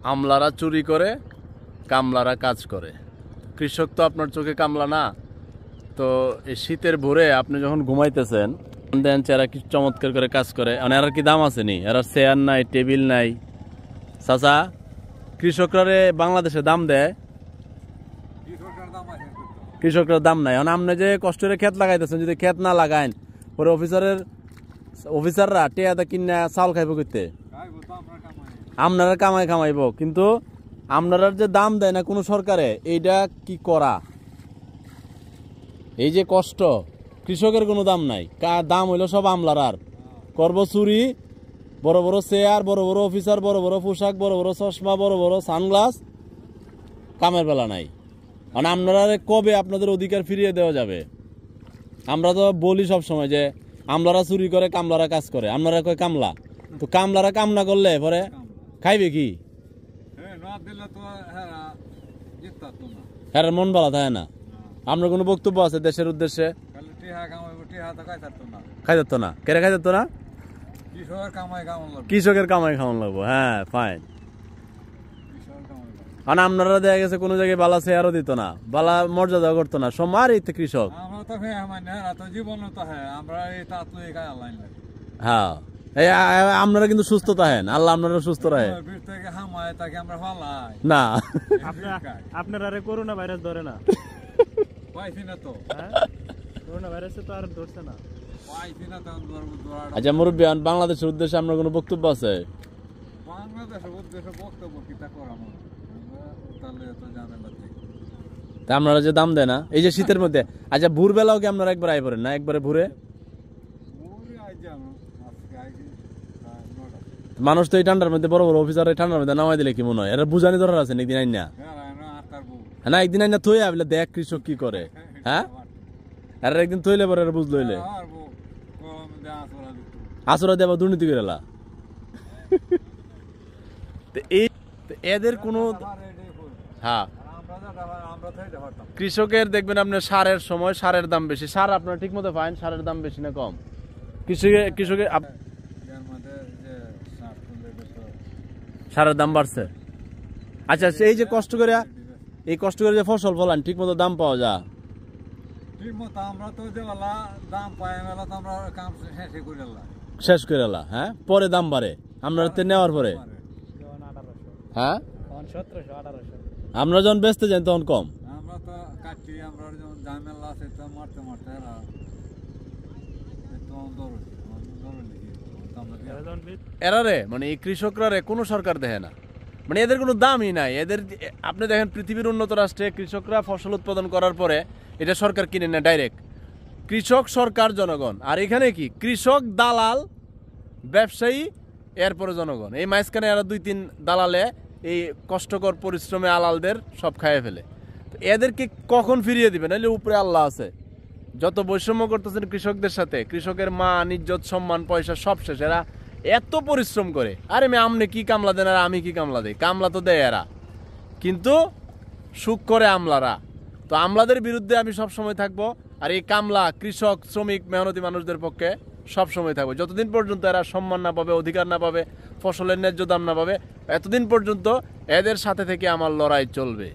আমলারা চুরি করে, কামলারা কাজ করে। কৃষক তো আপনার চোখে কামলা না। তো এই শীতের ভোরে আপনি যখন ঘুমাইতেছেন দেন এরা কি চমৎকার করে কাজ করে। মানে এরা কি দাম আছে নি? এরা চেয়ার নাই, টেবিল নাই। চাচা, কৃষকরা বাংলাদেশে দাম দেয়? কৃষকরা দাম নাই। মানে আপনি যে কষ্ট করে ক্ষেত লাগাইতেছেন, যদি ক্ষেত না লাগাইন পরে অফিসাররা টেয়াদা কিনা চাউল খাইব করতে, আপনারা কামাই খামাইব। কিন্তু আপনারা যে দাম দেয় না কোনো সরকারে, এইটা কি করা? এই যে কষ্ট, কৃষকের কোনো দাম নাই। দাম হইলো সব আমলার। করব চুরি, বড় বড় চেয়ার, বড় বড় অফিসার, বড় বড় পোশাক, বড় বড় চশমা, বড় বড় সানগ্লাস, কামের বেলা নাই। মানে আপনারা কবে আপনাদের অধিকার ফিরিয়ে দেওয়া যাবে? আমরা তো বলি সব সময় যে আমলারা চুরি করে, কামলারা কাজ করে। আপনারা কয় কামলা, তো কামলারা কাম না করলে পরে খাইবে কি? হ্যাঁ, মন ভালো থাকে না। আপনার কোনো বক্তব্য আছে দেশের উদ্দেশ্যে? খাই যেত না, কেরে খাই যেত না? কৃষকের কামাই খাওয়ান লাগবো। হ্যাঁ, ফাইন। মানে আপনারা দেখা গেছে কোনো জায়গায় বালা চেয়ারও দিত না, বালা মর্যাদা করতো না, সমারই কৃষক। হ্যাঁ, আপনারা কিন্তু সুস্থ থাকেন, আল্লাহ আপনারা সুস্থ রাখে না। আপনারা করোনা ভাইরাস ধরে না? করোনা ভাইরাসে তো আর ধরছে না। আচ্ছা মুরব্বী, বাংলাদেশের উদ্দেশ্যে আপনার কোনো বক্তব্য আছে? তা আপনারা যে দাম দেয় না এই যে শীতের মধ্যে, আচ্ছা ভোর বেলাও কি আপনারা একবার আই পড়েন না? একবারে ভোরে মানুষ তো এই ঠান্ডার মধ্যে, বড় বড় অফিসার এই ঠান্ডার মধ্যে নামাই দিলে কি মনে হয়? এরা বুঝানি ধরার আছে একদিন আইন না? না, একদিন আইন না থই আবিলে দেখ কৃষক কি করে। হ্যাঁ, আর একদিন থইলে পরে বুঝলো হইলে আসরা দেবা দুর্নীতি করে এলা। এদের কোনো হ্যাঁ, কৃষকের দেখবেন আপনার সারের সময় সারের দাম বেশি। সার আপনার ঠিক মতো পাইন, সারের দাম বেশি না কম? কৃষকের সারের দাম বাড়ছে। আচ্ছা, এই যে কষ্ট করে যে ফসল ফলান ঠিক মতো দাম পাওয়া যায়? শেষ করে এলা। হ্যাঁ, পরে দাম বাড়ে আপনার নেওয়ার পরে। হ্যাঁ, আমরা যখন বেচতে যাই তখন কম। এরা রে মানে এই কৃষকরা রে কোনো সরকার দেখে না। মানে এদের কোনো দামই নাই। এদের আপনি দেখেন পৃথিবীর উন্নত রাষ্ট্রে কৃষকরা ফসল উৎপাদন করার পরে এটা সরকার কিনে না ডাইরেক্ট। কৃষক, সরকার, জনগণ। আর এখানে কি কৃষক, দালাল, ব্যবসায়ী, এরপরে জনগণ। এই মাঝখানে এরা 2-3 দালালে এই কষ্টকর পরিশ্রমে আলালদের সব খাইয়ে ফেলে। তো এদেরকে কখন ফিরিয়ে দিবে? নাহলে উপরে আল্লাহ আছে। যত বৈষম্য করতেছেন কৃষকদের সাথে, কৃষকের মান, ইজ্জত, সম্মান, পয়সা সব শেষ। এরা এত পরিশ্রম করে। আরে আপনি কি কামলা দেন আর আমি কি কামলা দেই? কামলা তো দেয় এরা, কিন্তু সুখ করে আমলারা। তো আমলাদের বিরুদ্ধে আমি সব সময় থাকবো। আর এই কামলা, কৃষক, শ্রমিক, মেহনতি মানুষদের পক্ষে সব সময় থাকবো। যতদিন পর্যন্ত এরা সম্মান না পাবে, অধিকার না পাবে, ফসলের ন্যায্য দাম না পাবে, এতদিন পর্যন্ত এদের সাথে থেকে আমার লড়াই চলবে।